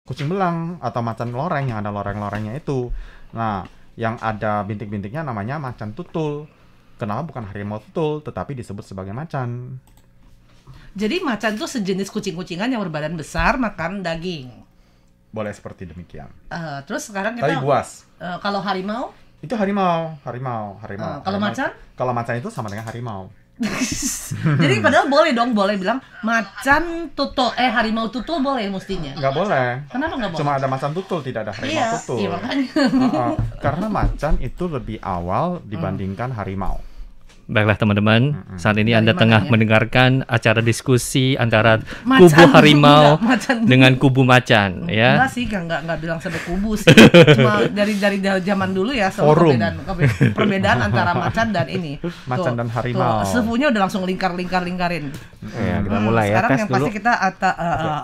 kucing belang atau macan loreng yang ada loreng-lorengnya itu. Nah, yang ada bintik-bintiknya namanya macan tutul. Kenapa bukan harimau tutul, tetapi disebut sebagai macan? Jadi macan tuh sejenis kucing-kucingan yang berbadan besar, makan daging. Boleh seperti demikian. Terus sekarang Tapi kita buas. Kalau harimau? Itu harimau. Kalau macan? Kalau macan itu sama dengan harimau. Jadi padahal boleh bilang macan tutul, harimau tutul boleh mestinya. Nggak boleh. Kenapa nggak boleh? Cuma ada macan tutul, tidak ada harimau tutul. Iya makanya. Karena macan itu lebih awal dibandingkan harimau. Baiklah teman-teman, saat ini Dari Anda tengah mananya? mendengarkan acara diskusi antara Macan, kubu harimau enggak, macan. dengan kubu macan, ya. Enggak sih, enggak bilang sampai kubu sih. Cuma dari zaman dulu ya sama Forum. perbedaan antara macan dan ini. Macan dan harimau. Sefunya udah langsung lingkarin. Ya, kita mulai ya. Sekarang Tes yang dulu. pasti kita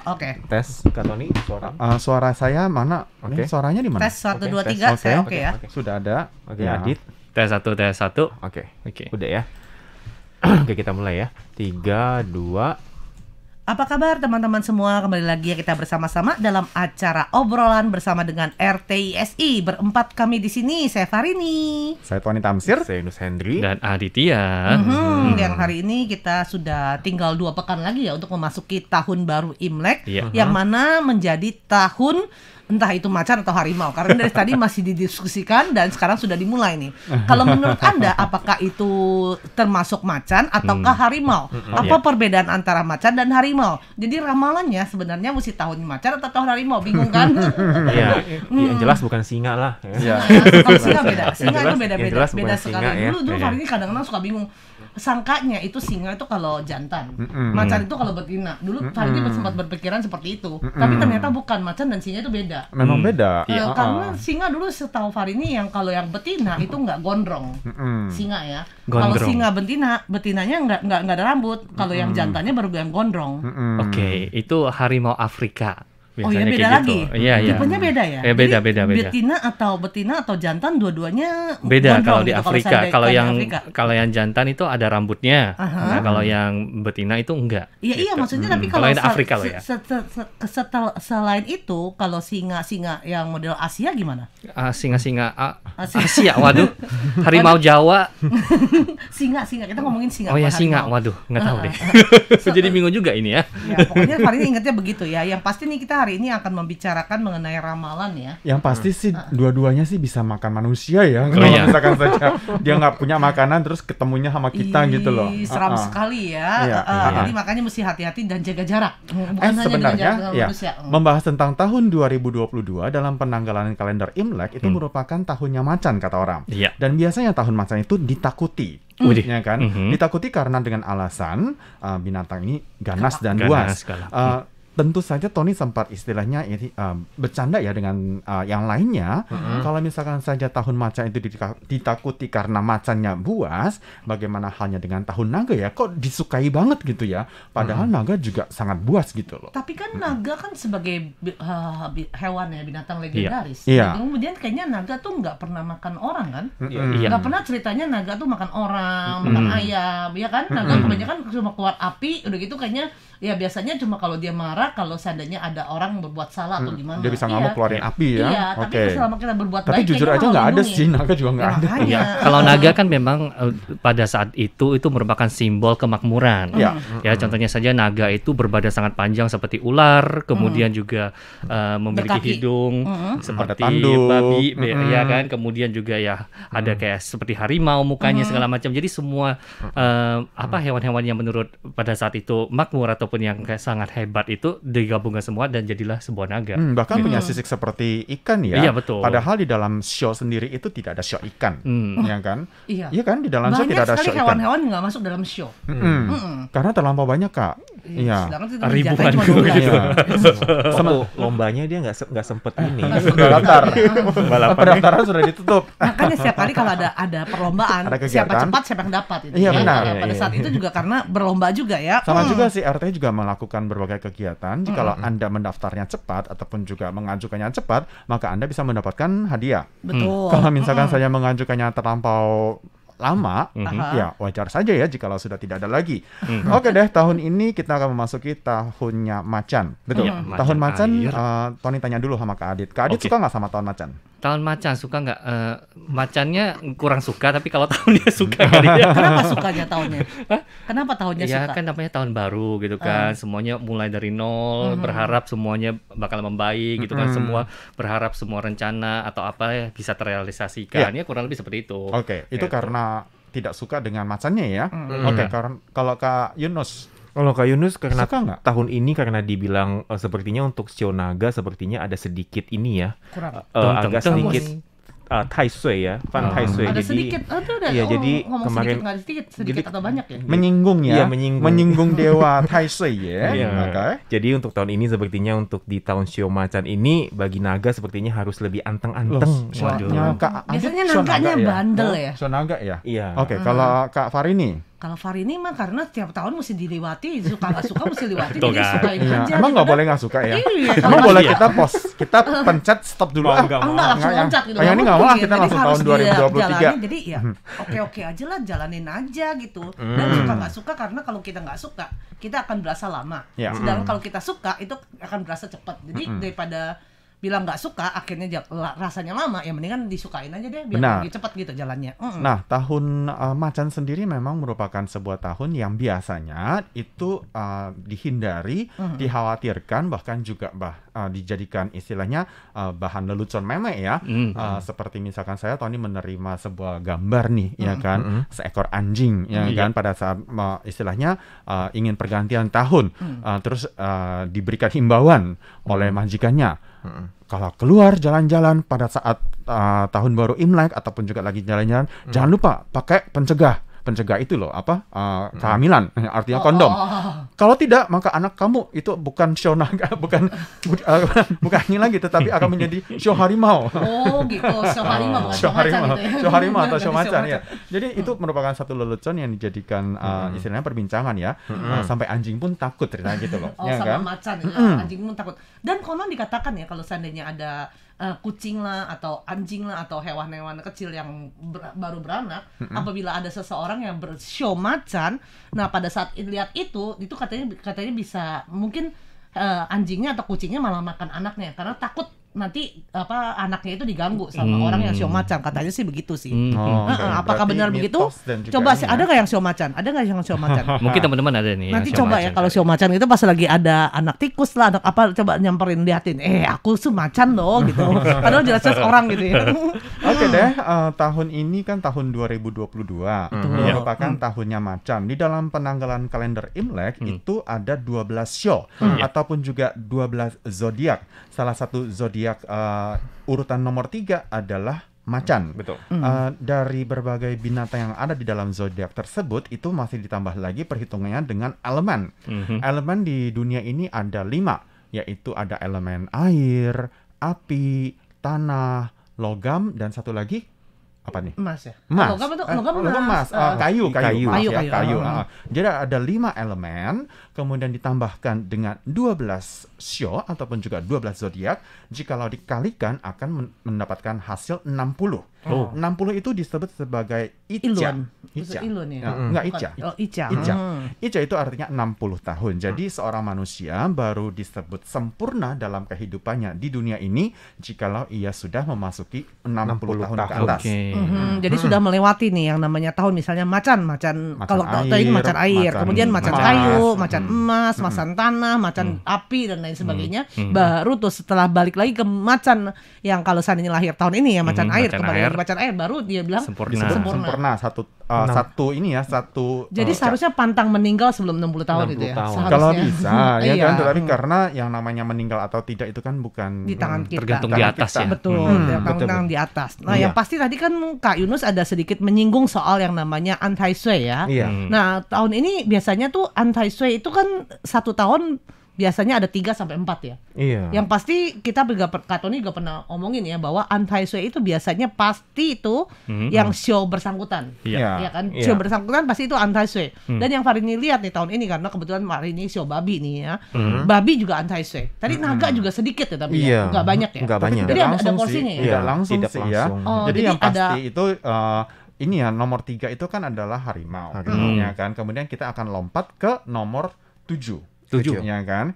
oke. Tes Kak Tony suara. Suara saya mana? Oke. Ini suaranya di mana? Tes 1 2 tes. 3 saya Oke. oke ya. Sudah ada. Oke, Ya. Adit. Tes satu. Oke. Oke. Udah ya. Oke, kita mulai ya. 3 2. Apa kabar teman-teman semua? Kembali lagi ya kita bersama-sama dalam acara obrolan bersama dengan RTISI. Berempat kami di sini. Saya Farini. Saya Tony Tamsir. Saya Yunus Hendri. Dan Aditya. Yang hari ini kita sudah tinggal 2 pekan lagi ya untuk memasuki tahun baru Imlek, Iya. yang mana menjadi tahun entah itu macan atau harimau, karena dari tadi masih didiskusikan dan sekarang sudah dimulai nih. Kalau menurut Anda apakah itu termasuk macan ataukah harimau? Apa perbedaan antara macan dan harimau? Jadi ramalannya sebenarnya mesti tahun macan atau tahun harimau, bingung kan? Iya, yang jelas bukan singa lah. Ya. Kalau singa beda, singa jelas- itu beda yang jelas beda bukan sekali. singa ya. Dulu Iya. hari ini kadang-kadang suka bingung. Sangkanya itu singa itu kalau jantan, macan itu kalau betina. Dulu hari ini sempat berpikiran seperti itu, tapi ternyata bukan, macan dan singa itu beda. Memang beda. Karena singa dulu setahu Farini yang kalau yang betina itu nggak gondrong, singa ya. Kalau Gondrong. singa betinanya nggak ada rambut. Kalau yang jantannya baru yang gondrong. Oke, itu harimau Afrika. Oh Biasanya ya, beda kayak lagi. gitu. Iya. Tipenya beda ya. Beda. Jadi betina atau jantan dua-duanya Beda gondrong kalau di gitu, Afrika. saya- Kalau di yang Afrika. kalau yang jantan itu ada rambutnya. Nah, kalau yang betina itu enggak. Iya Gitu. maksudnya tapi Kalau kalau yang Afrika loh ya. selain itu kalau singa yang model Asia gimana? Singa-singa Asia. Asia. Waduh. Harimau Jawa. Singa kita ngomongin singa. Oh ya bukan singa. harimau. Waduh, nggak tahu deh. Jadi bingung juga ini ya. Ya, pokoknya hari ini ingatnya begitu ya. Yang pasti nih kita hari ini akan membicarakan mengenai ramalan ya. Yang pasti sih dua-duanya sih bisa makan manusia ya. Kalau iya. misalkan saja dia nggak punya makanan terus ketemunya sama kita gitu loh. Seram sekali ya. Iya. Jadi makanya mesti hati-hati dan jaga jarak. Bukan hanya dengan Sebenarnya jarak dengan ya, manusia. membahas tentang tahun 2022 dalam penanggalan kalender Imlek itu merupakan tahunnya macan kata orang. Iya. Dan biasanya tahun macan itu ditakuti. Widih. Ya kan? Ditakuti karena dengan alasan binatang ini ganas dan Ganas, buas. galak. Tentu saja Tony sempat istilahnya ini bercanda ya dengan yang lainnya. Kalau misalkan saja tahun macan itu ditakuti karena macannya buas, bagaimana halnya dengan tahun naga ya? Kok disukai banget gitu ya? Padahal naga juga sangat buas gitu loh. Tapi kan naga kan sebagai hewan ya, binatang legendaris. Iya. Kemudian kayaknya naga tuh nggak pernah makan orang kan? Iya. Nggak pernah ceritanya naga tuh makan orang, makan ayam, ya kan? Naga kebanyakan cuma keluar api, udah gitu kayaknya ya biasanya cuma kalau dia marah, kalau seandainya ada orang berbuat salah atau gimana. Dia bisa ngamuk keluarin api ya. Iya, tapi Oke. selama kita berbuat Tapi baik, jujur kayaknya aja malah nggak ada lindungi. sih, naga juga nggak Ya, ada. makanya. Iya, kalau naga kan memang pada saat itu merupakan simbol kemakmuran. Iya. Ya, contohnya saja naga itu berbadan sangat panjang seperti ular, kemudian juga memiliki Berkaki. hidung seperti Ada tanduk. babi, ya kan. Kemudian juga ya ada kayak seperti harimau mukanya segala macam. Jadi semua hewan-hewan yang menurut pada saat itu makmur ataupun yang kayak sangat hebat itu digabungkan semua dan jadilah sebuah naga. Bahkan punya sisik seperti ikan ya. Iya, betul. Padahal di dalam show sendiri itu tidak ada show ikan, ya kan? Iya. Iya kan di dalam show Banyak tidak ada sekali show ikan. hewan-hewan nggak masuk dalam show. Karena terlampau banyak kak. Iya. Sedangkan itu Ribuan jatahnya cuma 12. Iya. Waktu lombanya dia nggak sempet ini. Sudah daftar. Balapannya. Pendaftaran sudah ditutup. Makanya setiap kali kalau ada perlombaan, Ada siapa kegiatan. cepat siapa yang dapat itu. Iya, ya. benar. Pada saat itu juga karena berlomba juga ya. Sama juga si RT juga melakukan berbagai kegiatan. Jikalau Anda mendaftarnya cepat ataupun juga mengajukannya cepat, maka Anda bisa mendapatkan hadiah. Betul. Kalau misalkan saya mengajukannya terlampau lama, Aha. ya wajar saja ya jikalau sudah tidak ada lagi. Oke deh, tahun ini kita akan memasuki tahunnya macan. Betul. Iya, Tahun macan, macan air. Tony tanya dulu sama Kak Adit. Kak Adit Oke. suka nggak sama tahun macan? Tahun macan suka nggak? Macannya kurang suka, tapi kalau tahunnya suka kali ya. Kenapa sukanya tahunnya? Kenapa tahunnya Ya suka? kan namanya tahun baru gitu kan, semuanya mulai dari nol, berharap semuanya bakal membaik gitu kan, semua berharap semua rencana atau apa ya bisa terrealisasikan, ya kurang lebih seperti itu. Oke, itu Gitu. karena tidak suka dengan macannya ya. Oke, karena kalau Kak Yunus Kalau Kak Yunus karena suka nggak? tahun ini karena dibilang sepertinya untuk Shio Naga sepertinya ada sedikit ini ya, Kurang. agak Tung, sedikit tung. Tai Sui ya, Fan Tai Sui. Ada Jadi sedikit, ada. iya, jadi ngomong kemarin- sedikit nggak sedikit jadi- atau banyak ya? Menyinggung ya, Iya, menyinggung. dewa Tai Sui ya. Iya. Oke. Jadi untuk tahun ini sepertinya untuk di tahun Shio Macan ini bagi naga sepertinya harus lebih anteng-anteng. Soalnya Kak Adit Biasanya Shio naganya Naga bandel ya? Shio Naga ya. Iya. Oke, kalau Kak Farini, Kalau Farini mah karena tiap tahun mesti dilewati, suka nggak suka mesti dilewati, Betul jadi kan? sukain iya, aja. emang nggak gitu boleh kan. nggak suka ya? Iya, Emang kalau boleh masih- kita pause, kita pencet stop dulu. Mau nggak mau. Enggak langsung Nggak, loncat gitu. yang ini nggak mau lah, kita Jadi langsung harus tahun 2023. dijalanin, jadi ya oke aja lah, jalanin aja gitu. Dan suka nggak suka, karena kalau kita nggak suka kita akan berasa lama. Ya. Sedangkan kalau kita suka itu akan berasa cepat. Jadi daripada bilang nggak suka akhirnya rasanya lama, ya mendingan disukain aja deh biar Benar. lebih cepat gitu jalannya. Nah, tahun macan sendiri memang merupakan sebuah tahun yang biasanya itu dihindari, dikhawatirkan, bahkan juga dijadikan istilahnya bahan lelucon meme ya. Seperti misalkan saya tahun ini menerima sebuah gambar nih, ya kan, seekor anjing, ya kan, pada saat istilahnya ingin pergantian tahun, terus diberikan himbauan oleh majikannya. Kalau keluar jalan-jalan pada saat tahun baru Imlek ataupun juga lagi jalan-jalan, jangan lupa pakai pencegah. Pencegah itu loh kehamilan, artinya kondom. Kalau tidak, maka anak kamu itu bukan Shio Naga, bukan ini lagi, tetapi akan menjadi Shio Harimau. Oh gitu, Shio Harimau bukan Shio Shio Macan Harimau, gitu ya. Shio Harimau atau Shio Shio Macan Macan. ya. Jadi itu merupakan satu lelucon yang dijadikan istilahnya perbincangan ya. Sampai anjing pun takut ceritanya gitu loh. Oh, Ya sama kan? macan ya, anjing pun takut. Dan konon dikatakan ya kalau seandainya ada kucing lah atau anjing lah atau hewan-hewan kecil yang baru beranak, apabila ada seseorang yang bershow macan, nah pada saat lihat itu katanya bisa mungkin anjingnya atau kucingnya malah makan anaknya karena takut nanti anaknya itu diganggu sama orang yang show macan, katanya sih begitu sih. Oke. Apakah Berarti benar begitu? mitos dan juga Coba ini sih, ya. ada nggak yang show macan? Ada nggak yang show macan? Mungkin teman-teman ada nih. yang Nanti show coba ya macan kalau kali. show macan itu pas lagi ada anak tikus lah, anak apa, coba nyamperin liatin. Aku tuh macan loh gitu. Padahal jelas-jelas orang gitu ya. Oke deh, tahun ini kan tahun 2022 merupakan tahunnya macan. Di dalam penanggalan kalender Imlek itu ada 12 show ataupun juga 12 zodiak. Salah satu zodiak urutan nomor 3 adalah macan. Betul. Dari berbagai binatang yang ada di dalam zodiak tersebut itu masih ditambah lagi perhitungannya dengan elemen. Elemen di dunia ini ada 5, yaitu ada elemen air, api, tanah, logam, dan satu lagi apa nih? Emas ya. Emas. Logam itu Logam emas. kayu. Kayu. Kayu. Jadi ada 5 elemen, kemudian ditambahkan dengan 12 show ataupun juga 12 zodiak. Jikalau dikalikan akan mendapatkan hasil 60. 60 itu disebut sebagai Ica. Ilun ya. Enggak Ica. Oh, Ica. Ica itu artinya 60 tahun. Jadi seorang manusia baru disebut sempurna dalam kehidupannya di dunia ini jikalau ia sudah memasuki 60 tahun ke atas. Oke. Jadi sudah melewati nih yang namanya tahun, misalnya macan kalau ini macan air, kemudian macan emas, kayu, macan emas, macan tanah, macan api dan lain sebagainya. Baru tuh setelah balik lagi ke macan yang kalau seandainya lahir tahun ini ya macan air, macan kembali air. lagi macan air, baru dia bilang Sempurna. Sempurna. Satu ini ya, satu Jadi seharusnya pantang meninggal sebelum 60 tahun 60 itu ya. tahun. Seharusnya. kalau bisa ya Iya. kan, tetapi karena yang namanya meninggal atau tidak itu kan bukan Di tangan kita. Tergantung di Tangan atas kita. ya. Betul, betul. tangan di atas. Nah, Iya. yang pasti tadi kan Kak Yunus ada sedikit menyinggung soal yang namanya anti-sway ya. Iya. Nah, tahun ini biasanya tuh anti-sway itu kan 1 tahun biasanya ada 3 sampai 4 ya. Iya. Yang pasti kita Kak Tony juga pernah omongin ya bahwa anti-sway itu biasanya pasti itu yang show bersangkutan. Iya. Ya kan, Iya. show bersangkutan pasti itu anti-sway. Dan yang Farini lihat nih tahun ini karena kebetulan Farini show babi nih ya. Babi juga anti-sway. Tadi naga juga sedikit ya tapi Iya. nggak banyak ya. Nggak banyak. Jadi ada porsinya ya. Tidak Iya, langsung tidak sih ya. langsung. Oh, jadi jadi yang pasti ada- itu ini ya nomor 3 itu kan adalah harimau, ya kan. Kemudian kita akan lompat ke nomor 7. 7. Ya kan.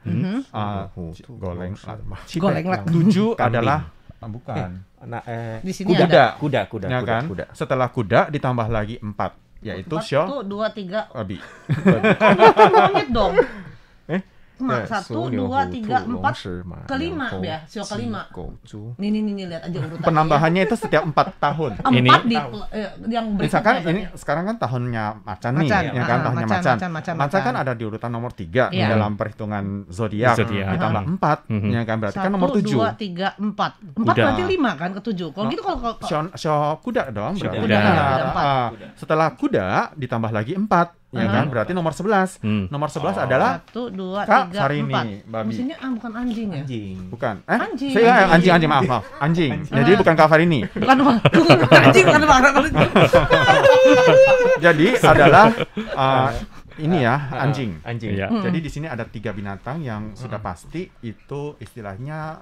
Goleng. Goleng lah. 7 adalah bukan. Di sini Kuda. ada Kuda. Ya kan. Setelah kuda ditambah lagi 4, yaitu 1, 2, 3. babi. Kan monyet dong. Ya, 1, 2, 3, 4, kelima ya, sio kelima. Nih lihat aja urutannya. Penambahannya itu setiap 4 tahun. 4 di yang berikutnya. Misalkan ini sekarang kan tahunnya macan nih, Macan, ya kan, tahunnya macan. macan. Macan kan ada di urutan nomor 3 Iya. dalam perhitungan zodiak. Ditambah 4, ya kan, berarti kan nomor 7. 1, 2, 3, 4. 4 berarti 5 kan ke 7. Kalau gitu kalau Sio kuda dong, berarti. Kuda. Benar. Kuda. Setelah kuda ditambah lagi 4, ya kan, berarti nomor 11. Nomor 11 adalah 1, 2, Kak 3, Sarini, 4. babi. Mesinnya bukan anjing ya? Bukan. Anjing. Anjing, maaf. Anjing. Jadi bukan Kak Farini. Bukan anjing, bukan marah. Jadi adalah ini ya, anjing. Iya. Jadi di sini ada 3 binatang yang sudah pasti itu istilahnya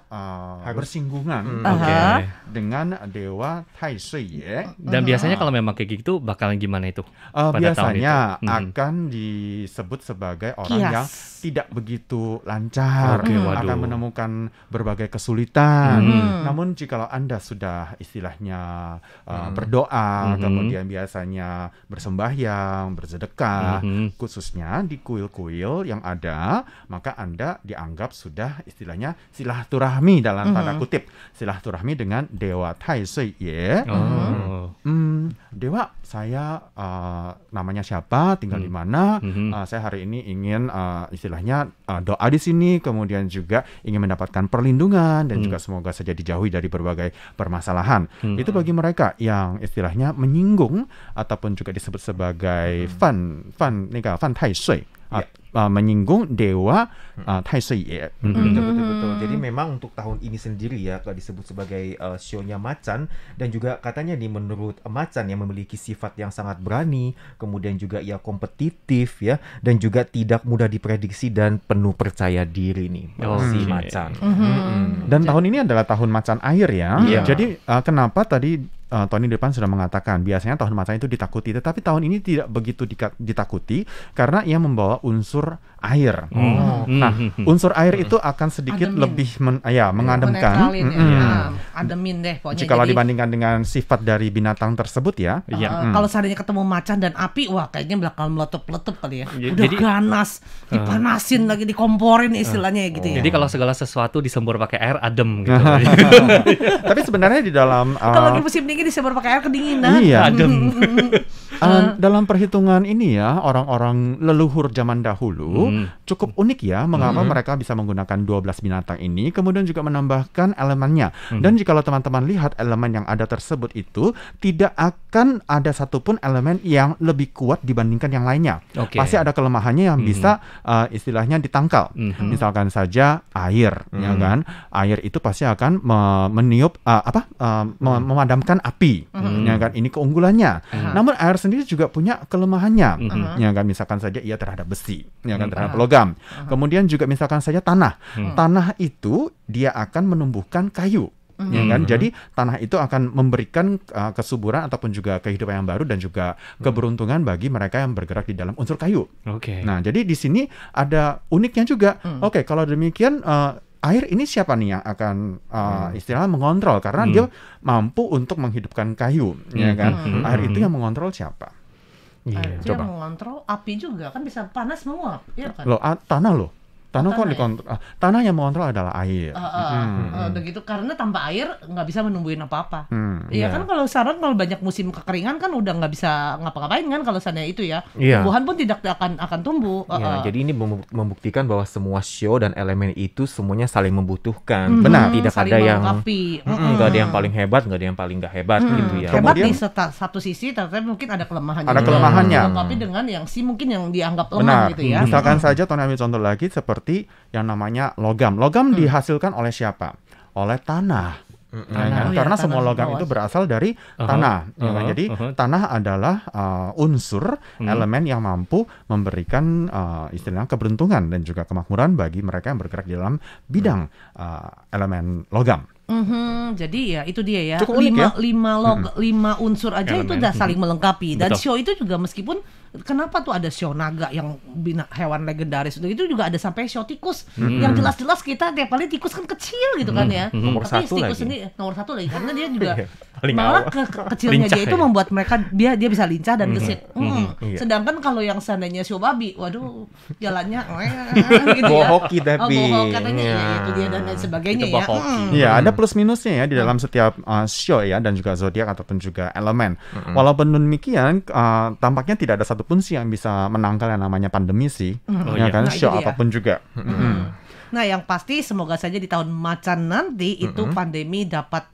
bersinggungan Oke. dengan dewa Tai Sui Ye. Dan biasanya kalau memang kayak gitu bakalan gimana itu? pada tahun Biasanya itu? akan disebut sebagai orang Kias. yang tidak begitu lancar, Oke, waduh. akan menemukan berbagai kesulitan. Namun jikalau Anda sudah istilahnya berdoa, kemudian biasanya bersembahyang, bersedekah, khususnya di kuil-kuil yang ada, maka Anda dianggap sudah istilahnya silaturahmi dalam tanda kutip, silaturahmi dengan Dewa Tai Sui Ye. Oh. Dewa, saya namanya siapa, tinggal di mana, saya hari ini ingin istilahnya doa di sini, kemudian juga ingin mendapatkan perlindungan dan juga semoga saja dijauhi dari berbagai permasalahan. Itu bagi mereka yang istilahnya menyinggung ataupun juga disebut sebagai fan Tai Sui, menyinggung Dewa Tai Sui Ye. Betul. Jadi memang untuk tahun ini sendiri ya, kalau disebut sebagai sionya macan, dan juga katanya nih menurut macan yang memiliki sifat yang sangat berani, kemudian juga ia kompetitif ya, dan juga tidak mudah diprediksi dan penuh percaya diri nih si macan. Dan tahun ini adalah tahun macan air ya. Iya. Jadi kenapa tadi Tony di depan sudah mengatakan biasanya tahun macan itu ditakuti, tetapi tahun ini tidak begitu ditakuti karena ia membawa unsur air. Nah, unsur air itu akan sedikit Ademin. lebih mengademkan. Menetralin ya. Ademin deh pokoknya. Jika Jadi, dibandingkan dengan sifat dari binatang tersebut ya. kalau seandainya ketemu macan dan api, wah kayaknya bakal meletup-letup kali ya. Ya, Udah jadi- ganas, dipanasin lagi, dikomporin istilahnya ya gitu ya. Jadi kalau segala sesuatu disembur pakai air adem gitu. Tapi sebenarnya di dalam Kalau lagi musim dingin disemprot pakai air kedinginan. iya. Adem. Dalam perhitungan ini ya, orang-orang leluhur zaman dahulu cukup unik ya mengapa mereka bisa menggunakan 12 binatang ini, kemudian juga menambahkan elemennya. Dan jikalau teman-teman lihat elemen yang ada tersebut itu tidak akan ada satupun elemen yang lebih kuat dibandingkan yang lainnya. Oke. Pasti ada kelemahannya yang bisa istilahnya ditangkal. Misalkan saja air, ya kan? Air itu pasti akan meniup memadamkan api, ya kan? Ini keunggulannya. Namun air sendiri juga punya kelemahannya, ya kan? Misalkan saja ia terhadap besi, ya kan, terhadap logam. Kemudian juga misalkan saja tanah. Tanah itu dia akan menumbuhkan kayu. Ya kan? Jadi tanah itu akan memberikan kesuburan ataupun juga kehidupan yang baru dan juga keberuntungan bagi mereka yang bergerak di dalam unsur kayu. Oke. Nah, jadi di sini ada uniknya juga. Oke, kalau demikian air ini siapa nih yang akan istilahnya mengontrol, karena dia mampu untuk menghidupkan kayu, ya kan? Air itu yang mengontrol siapa? Air itu coba. yang mengontrol api juga kan bisa panas menguap, ya kan? Tanah loh. Tanah kok tanah ya? dikontrol. Tanah yang mengontrol adalah air. Udah gitu, karena tanpa air nggak bisa menumbuhin apa-apa. Iya. Iya kan, kalau sekarang kalau banyak musim kekeringan kan udah nggak bisa ngapa-ngapain kan kalau seandainya itu ya. Iya. Tumbuhan pun tidak akan tumbuh. Ya, jadi ini membuktikan bahwa semua show dan elemen itu semuanya saling membutuhkan. Benar. Tidak saling ada yang melengkapi. nggak ada yang paling hebat, nggak ada yang paling nggak hebat gitu ya. Hebat Kemudian- di satu sisi, tapi mungkin ada kelemahannya. Ada kelemahannya. Tapi dengan yang mungkin yang dianggap Benar. lemah gitu ya. Misalkan saja Tony ambil contoh lagi seperti yang namanya logam. Logam dihasilkan oleh siapa? Oleh tanah. Ya kan? Oh iya, Karena tanah semua logam bawah. itu berasal dari tanah. Ya kan? Jadi tanah adalah unsur elemen yang mampu memberikan istilahnya keberuntungan dan juga kemakmuran bagi mereka yang bergerak di dalam bidang elemen logam. Jadi ya itu dia ya. Cukup unik ya. Lima unsur aja itu Elemen. udah saling melengkapi. Dan Betul. show itu juga meskipun kenapa tuh ada show naga yang hewan legendaris itu juga ada sampai show tikus yang jelas-jelas kita tiap kali tikus kan kecil gitu kan ya. Nomor Tapi satu tikus lagi. ini nomor satu lagi karena dia juga Paling malah awal. kecilnya Lincah dia itu ya. membuat mereka dia bisa lincah dan gesit. Iya. Sedangkan kalau yang seandainya show babi, waduh jalannya gitu Bawa ya. hoki tapi. Bawa katanya Iya. ya itu dia dan lain sebagainya Itu bawa ya. hoki. Iya, ada plus minusnya ya di dalam setiap show ya, dan juga zodiak ataupun juga elemen. Walaupun demikian, tampaknya tidak ada satupun sih yang bisa menangkal yang namanya pandemi sih, Oh, ya iya. kan, Nah, show itu dia. apapun juga. Nah, yang pasti semoga saja di tahun macan nanti itu pandemi dapat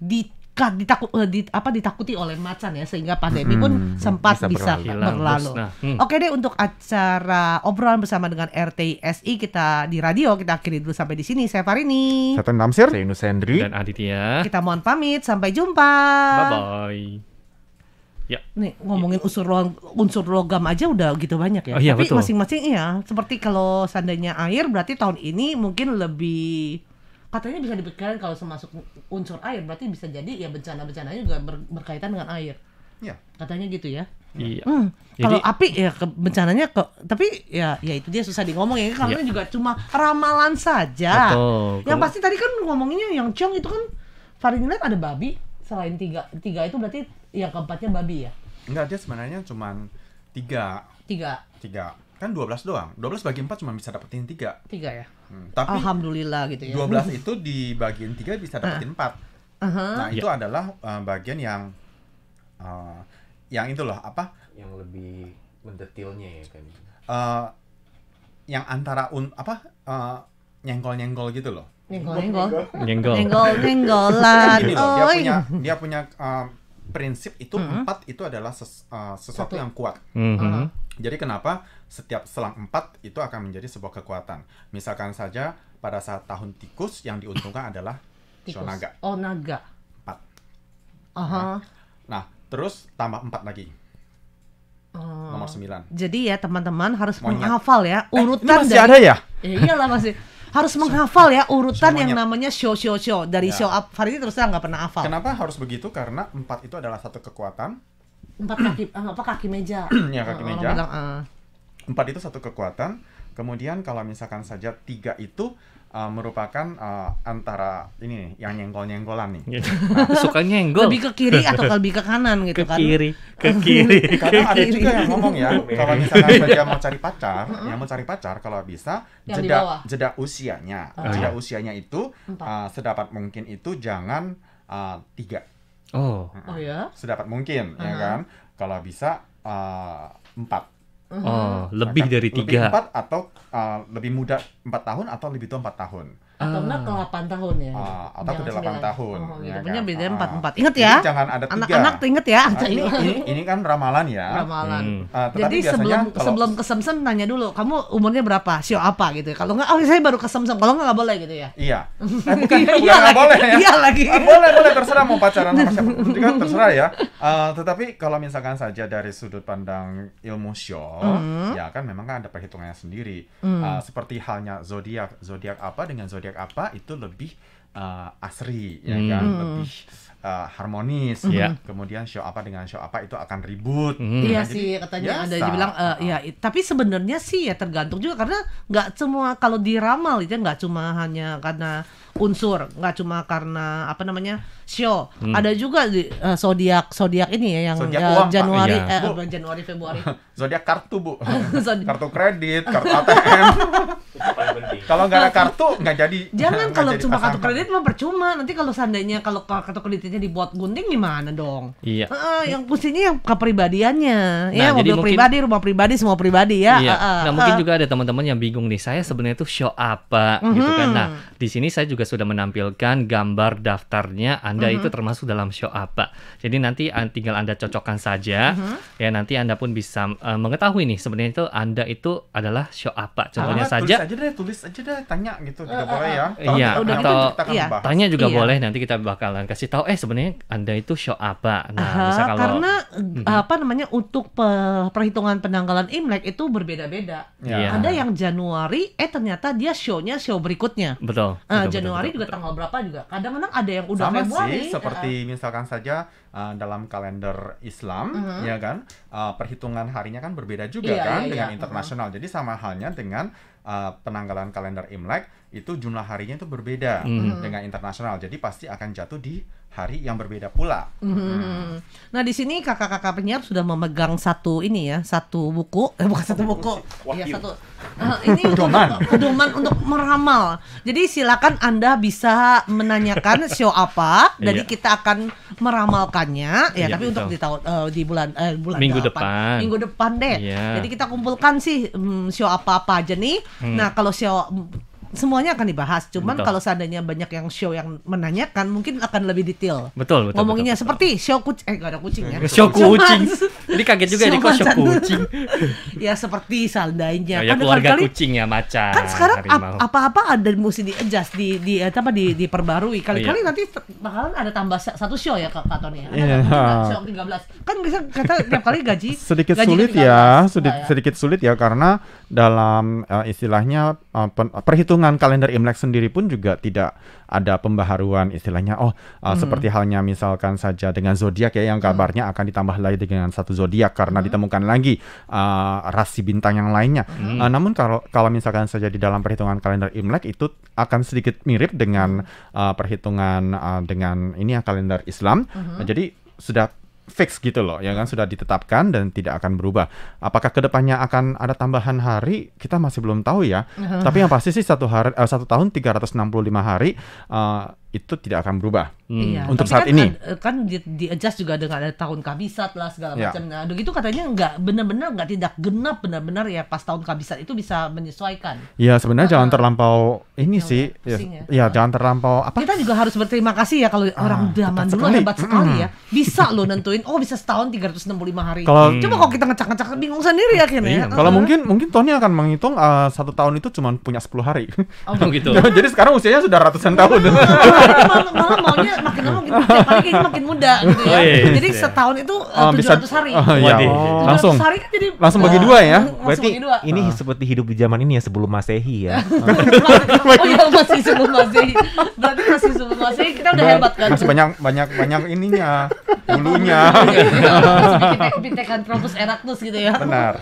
ditakuti oleh macan ya, sehingga pandemi pun sempat Bisa bisa berlalu. berlalu. Hilang, Oke deh, untuk acara obrolan bersama dengan RTSI kita di radio kita akhiri dulu sampai di sini. Saya Farini. Saya Namsir. Saya Yunus Hendri. Dan Aditya. Kita mohon pamit, sampai jumpa. Bye-bye. Ya. Nih ngomongin unsur logam aja udah gitu banyak ya. Oh, iya, Tapi betul. masing-masing iya. Seperti kalau seandainya air berarti tahun ini mungkin lebih katanya bisa diberikan kalau termasuk unsur air berarti bisa jadi ya bencana-bencananya juga berkaitan dengan air. Iya. Katanya gitu ya. Iya. Kalau Jadi- api ya bencananya tapi ya itu dia susah digomong ya karena juga cuma ramalan saja. Betul. Yang pasti tadi kan ngomonginnya yang Ciong itu kan Farini lihat ada babi selain tiga itu berarti yang keempatnya babi ya. Enggak, dia sebenarnya cuma tiga. Kan 12 doang. 12 bagi 4 cuma bisa dapetin 3. Tiga ya. Tapi Alhamdulillah gitu ya. 12 itu dibagiin 3 bisa dapetin 4. Nah, itu adalah bagian yang itu loh, apa? Yang lebih mendetilnya ya kan. Yang antara nyenggol-nyenggol gitu loh. Nyenggol. Nyenggol. Gini loh, Oi. dia punya prinsip itu 4 itu adalah sesuatu yang kuat. Jadi kenapa setiap selang 4 itu akan menjadi sebuah kekuatan. Misalkan saja pada saat tahun tikus yang diuntungkan adalah show naga. Oh, naga. 4. Aha. Nah, terus tambah 4 lagi. Nomor 9. Jadi ya teman-teman harus Monyet. menghafal ya Ini urutan masih ada ya? Iyalah masih harus menghafal ya urutan Show yang monyet. namanya show dari Ya. show up. Farini terus terang nggak pernah hafal. Kenapa harus begitu? Karena 4 itu adalah satu kekuatan. 4 kaki kaki meja. Ya, kaki Orang meja. bilang, 4 itu satu kekuatan. Kemudian kalau misalkan saja 3 itu merupakan antara ini nih, yang nyenggol-nyenggolan nih. Suka nyenggol. lebih ke kiri atau lebih ke kanan gitu Ke kan? kiri. Ke kiri. Karena ada juga yang ngomong ya, kalau misalkan saja mau cari pacar, yang mau cari pacar kalau bisa Yang di bawah. jeda usianya. Jeda usianya itu sedapat mungkin itu jangan 3. Oh. Oh ya. Sedapat mungkin ya kan. Kalau bisa 4. Oh, lebih dari Lebih 3. 4 atau lebih muda 4 tahun atau lebih tua 4 tahun. Atau enggak ke 8 tahun ya. Atau ke Jangan 8 9. tahun. Oh, ya gitu. Punya kan? bedanya 4. Ingat ya. Jadi jangan ada 3. Anak-anak tuh inget ya. Ini kan ramalan ya. Ramalan. Tetapi Jadi biasanya sebelum kesemsem tanya dulu, kamu umurnya berapa? Show apa gitu. Kalau enggak, saya baru kesemsem. Kalau enggak boleh gitu ya. Iya. Bukan Iya nggak lagi. boleh ya. Iya lagi. Boleh terserah mau pacaran sama siapa juga terserah ya. Tetapi kalau misalkan saja dari sudut pandang ilmu show, ya kan memang kan ada perhitungannya sendiri. Seperti halnya zodiak apa dengan zodiak apa itu lebih asri ya kan, lebih harmonis. Iya. Kemudian show apa dengan show apa itu akan ribut. Iya Jadi sih katanya ada biasa. dibilang ya tapi sebenarnya sih ya tergantung juga karena nggak semua kalau diramal itu nggak cuma hanya karena unsur, nggak cuma karena apa namanya show, ada juga zodiak ini ya yang Zodiak uang, Pak. Januari Iya. bulan Januari Februari. Zodiak kartu, Bu. Zodiak- Kartu kredit, kartu ATM. Kalau nggak ada kartu nggak jadi. Jangan nggak kalau jadi cuma kartu pasangan. kredit mah percuma. Nanti kalau seandainya kalau kartu kreditnya dibuat gunting gimana dong? Iya. Yang mestinya yang kepribadiannya, ya Nah, jadi mobil mungkin- pribadi, rumah pribadi, semua pribadi ya. Iya. Nah, mungkin juga ada teman-teman yang bingung nih, saya sebenarnya itu show apa gitu kan. Nah, di sini saya juga sudah menampilkan gambar daftarnya Anda itu termasuk dalam show apa. Jadi nanti tinggal Anda cocokkan saja ya, nanti Anda pun bisa mengetahui nih sebenarnya itu Anda itu adalah show apa. Contohnya saja Tulis aja deh, tanya gitu juga boleh ya. Iya, Kalau atau kita akan iya. bahas. tanya juga Iya. boleh, nanti kita bakalan kasih tahu sebenarnya Anda itu show apa? Nah, Aha, misal kalau karena apa namanya untuk perhitungan penanggalan Imlek itu berbeda-beda. Iya. Ada yang Januari, ternyata dia show-nya show berikutnya. betul, betul, Januari betul, juga betul. tanggal berapa juga. Kadang-kadang ada yang udah Sama Februari. sih, seperti misalkan saja dalam kalender Islam, ya kan, perhitungan harinya kan berbeda juga Iya, kan iya, dengan iya. internasional. Jadi sama halnya dengan penanggalan kalender Imlek, itu jumlah harinya itu berbeda dengan internasional. Jadi pasti akan jatuh di hari yang berbeda pula. Nah di sini kakak-kakak penyiar sudah memegang satu buku, bukan satu buku, ya satu. Ini pedoman untuk meramal. Jadi silakan Anda bisa menanyakan show apa, jadi Iya. kita akan meramalkannya. Ya, Iya, tapi untuk betul. di bulan Minggu depan. Minggu depan deh. Iya. Jadi kita kumpulkan sih show apa aja nih. Nah kalau show semuanya akan dibahas. Cuman Betul. kalau seandainya banyak yang show yang menanyakan, mungkin akan lebih detail. Betul, betul. Ngomonginnya betul, seperti show kucing, nggak ada kucing ya. Show kucing. Mas. Jadi kaget juga Show ini kok show macan. kucing. Ya seperti seandainya. Ya Kan keluarga kali-kali- kucing ya macan. Kan sekarang harimau. apa-apa ada mesti di-adjust, diperbarui. Kali-kali nanti bakalan ada tambah satu show ya Kak Tony. Iya. Show 13. Kan bisa kata tiap kali gaji Sedikit gaji sulit ke-13. ya, Enggak ya? sedikit sulit ya karena dalam istilahnya perhitungan kalender Imlek sendiri pun juga tidak ada pembaharuan istilahnya. Seperti halnya misalkan saja dengan zodiak ya yang kabarnya akan ditambah lagi dengan satu zodiak karena ditemukan lagi rasi bintang yang lainnya. Namun kalau misalkan saja di dalam perhitungan kalender Imlek itu akan sedikit mirip dengan perhitungan dengan ini ya kalender Islam. Jadi sudah fix gitu loh, ya kan, sudah ditetapkan dan tidak akan berubah. Apakah kedepannya akan ada tambahan hari? Kita masih belum tahu ya. Tapi yang pasti sih satu tahun 365 hari itu tidak akan berubah. Iya, Untuk tapi saat ini. kan di adjust juga dengan ada tahun kabisat lah segala Ya. macam. Nah, begitu katanya nggak tidak genap benar-benar ya pas tahun kabisat itu bisa menyesuaikan. Ya sebenarnya jangan terlampau ini Yang sih. pusing ya. Ya jangan terlampau apa? Kita juga harus berterima kasih ya kalau orang zaman dulu sekali. hebat sekali ya. Bisa loh nentuin bisa setahun 365 hari. Kalau- Coba kalau kita ngecak-ngecak bingung sendiri akhirnya. Iya, kalau mungkin Tony akan menghitung satu tahun itu cuma punya 10 hari. Oh gitu. Jadi sekarang usianya sudah ratusan tahun. malah maunya makin lama tiap hari kayaknya makin muda gitu ya. Oh, iya, Jadi iya. setahun itu Bisa 700 hari. iya. Waduh. 700 Langsung hari kan jadi langsung bagi dua ya. langsung Berarti bagi dua. ini seperti hidup di zaman ini ya sebelum Masehi ya. Oh iya masih sebelum Masehi. Berarti masih sebelum Masehi kita udah hebat kan. Masih banyak ininya, dulunya. Masih Pithecanthropus erectus gitu ya. Benar.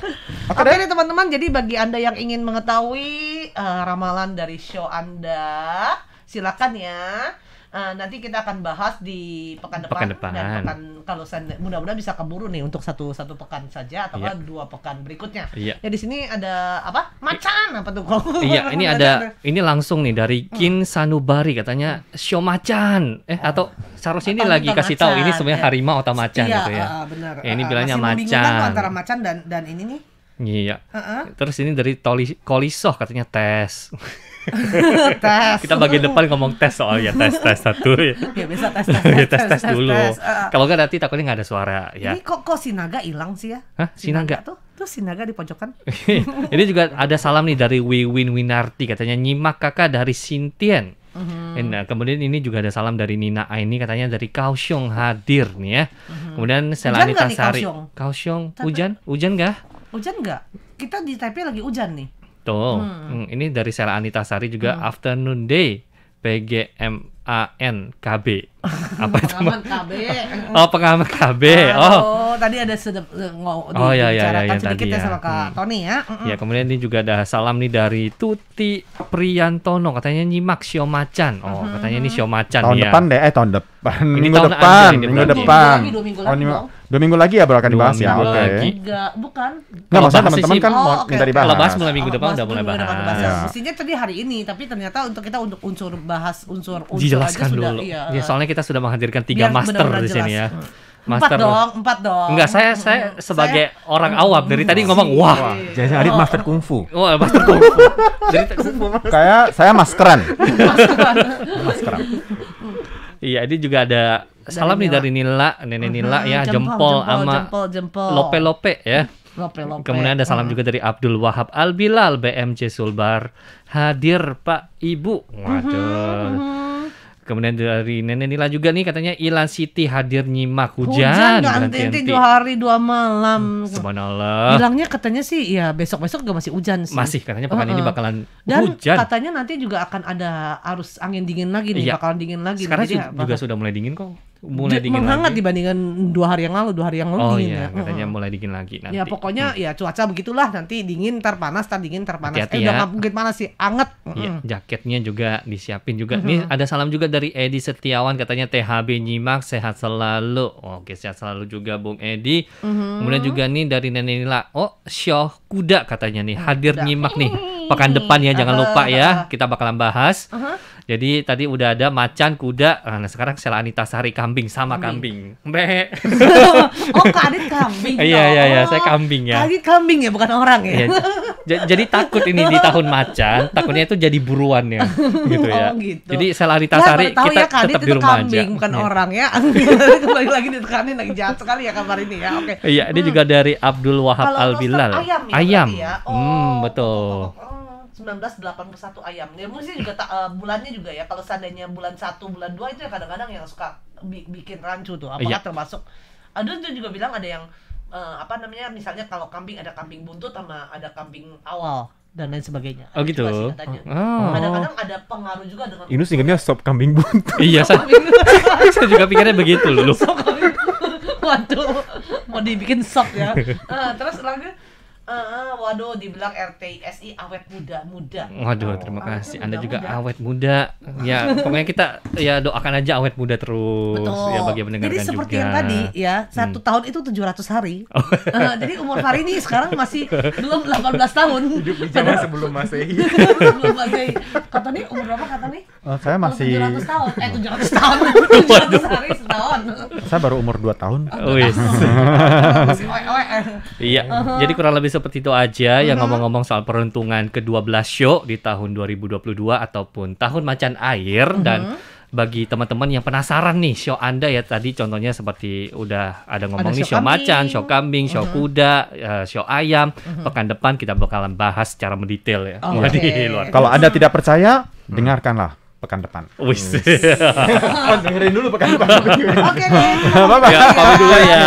Oke deh teman-teman, jadi bagi Anda yang ingin mengetahui ramalan dari show Anda, silakan ya. Nanti kita akan bahas di pekan depan. Dan pekan kalau mudah-mudahan bisa keburu nih untuk satu pekan saja atau Iya. 2 pekan berikutnya. Iya. Ya di sini ada apa? Macan apa tuh? Iya, ini langsung nih dari Kin Sanubari katanya show macan. Atau seharusnya ini Atau lagi kasih tahu macan, ini sebenarnya ya. harimau atau macan Iya, gitu ya. benar. Ya, ini bilangnya masih membingungkan tuh macan. antara macan dan ini nih. Iya. Terus ini dari Kolisoh katanya tes. Tes. Kita bagian depan ngomong tes soalnya tes satu ya. Ya bisa tes tes dulu. Kalau nggak nanti takutnya nggak ada suara ya. Ini kok si naga hilang sih ya? Hah? Si naga? Tuh si naga di pojokan. Ini juga ada salam nih dari Wiwin Winarti katanya nyimak kakak dari Sintien. Nah, kemudian ini juga ada salam dari Nina Aini katanya dari Kaohsiung hadir nih ya. Kemudian Sela Hujan nggak Anita nih Sari. Kaohsiung? Kaohsiung hujan nggak? Hujan nggak? Kita di Taipei lagi hujan nih. Tuh, ini dari Sela Anita Sari juga afternoon day PGMAN KB. Apa itu? Pengaman KB. Oh, pengamat KB. Oh. Tadi ada sedep Iya, dibicarakan sedikit tadi ya ya. sama Kak Tony ya. Ya, kemudian ini juga ada salam nih dari Tuti Priyantono katanya nyimak show macan. Oh, katanya ini show macan Tahun ya. depan deh, tahun depan. Ini Minggu tahun depan, aja ini minggu berarti. depan. Dua minggu lagi dong. 2 minggu lagi ya baru akan dibahas ya. minggu Oke. lagi. Enggak, bukan. Nggak, Kalau maksudnya bahas teman-teman sih- kan mau oke. minta dibahas. Kalau bahas mulai minggu depan bahas udah mulai minggu depan bahas. Ya. Mestinya tadi hari ini, tapi ternyata untuk kita untuk unsur unsur Dijelaskan aja sudah, dulu. iya. Ya, soalnya kita sudah menghadirkan 3 Biar master benar-benar di sini ya. jelas. Empat dong. Enggak, saya sebagai orang awam dari tadi ngomong wah. Jangan Adit master kungfu. Wah, master kungfu. Dari Kayak saya maskeran. Maskeran. Iya, ini juga ada salam nih dari Nila, Nenek Nila ya, jempol sama lope-lope ya. Lope. Kemudian ada salam juga dari Abdul Wahab Al Bilal BMC Sulbar. Hadir Pak Ibu. Waduh. Kemudian dari Nenek Nila juga nih katanya Ilan Siti hadir nyimak Hujan hujan. nggak henti-henti 2 hari 2 malam. Subhanallah. Bilangnya katanya sih ya besok-besok juga masih hujan sih. Masih katanya pekan ini bakalan Dan hujan. katanya nanti juga akan ada arus angin dingin lagi nih, Iya. bakalan dingin lagi. Sekarang nih. juga sudah mulai dingin kok. Mulai dingin menghangat lagi. dibandingkan 2 hari yang lalu Oh dingin iya, ya. katanya mulai dingin lagi nanti. Ya pokoknya ya cuaca begitulah, nanti dingin ntar panas, ntar dingin ntar panas. Hati-hati Udah ya. nggak mungkin panas sih, anget. Iya, jaketnya juga disiapin juga. Nih ada salam juga dari Edi Setiawan katanya THB nyimak sehat selalu. Oke, sehat selalu juga Bung Edi. Kemudian juga nih dari Nenek Nila. Oh, show kuda katanya nih hadir kuda. nyimak nih. Pekan depan ya jangan lupa ya. Kita bakalan bahas. Jadi tadi udah ada macan, kuda. Nah, sekarang Sela Anita Sari kambing sama kambing. Mbak. Oh, Kak Adit kambing. Iya, saya kambing ya. Kak Adit kambing ya, bukan orang ya. Iya. Jadi takut ini di tahun macan, takutnya itu jadi buruan ya, gitu ya. Oh, gitu. Jadi Sela Anita Ya, Sari baru tahu kita ya, Kak Adit tetap di itu rumah kambing, aja. bukan Iya. orang ya. Kembali lagi ditekanin lagi jahat sekali ya kabar ini ya. Oke. Iya, ini juga dari Abdul Wahab Kalau Al roster Bilal. ayam ya Ayam. berarti ya. Betul. 1981 ayam. Ya mungkin juga bulannya juga ya. Kalau seandainya bulan 1, bulan 2 itu ya kadang-kadang yang suka bikin rancu tuh. Apakah Iya. termasuk ada juga bilang ada yang misalnya kalau kambing ada kambing buntut sama ada kambing awal dan lain sebagainya. Oh Ada gitu. juga sih katanya. Oh. Kadang-kadang ada pengaruh juga dengan Ini ingatnya sop kambing buntut. Iya, saya juga pikirnya begitu loh. sop kambing. Waduh, mau dibikin sop ya. Terus lagi waduh dibilang RTSI awet muda. Waduh, terima kasih. Anda juga muda. awet muda. Ya, pokoknya kita ya doakan aja awet muda terus. Betul. Ya bagi yang mendengarkan Jadi seperti juga. yang tadi ya, 1 tahun itu 700 hari. Jadi umur Fahri ini sekarang masih belum 18 tahun. Hidup di zaman sebelum Masehi. Belum Masehi. Kata nih umur berapa kata nih? Saya masih 700 tahun. 700 tahun. 700 hari setahun. saya baru umur 2 tahun. Wis. Masih oe-oe. Iya, jadi kurang lebih seperti itu aja yang ngomong-ngomong soal peruntungan ke-12 show di tahun 2022 ataupun tahun macan air. Dan bagi teman-teman yang penasaran nih show Anda ya, tadi contohnya seperti udah ada ngomong nih show show macan, kambing. show kambing, show kuda, show ayam. Pekan depan kita bakalan bahas secara mendetail ya. Oke. Waduh, luar. Kalau Anda tidak percaya, dengarkanlah pekan depan. Wis. Dengerin dulu pekan depan. Oke deh. Bye-bye. Ya, pamit dulu ya.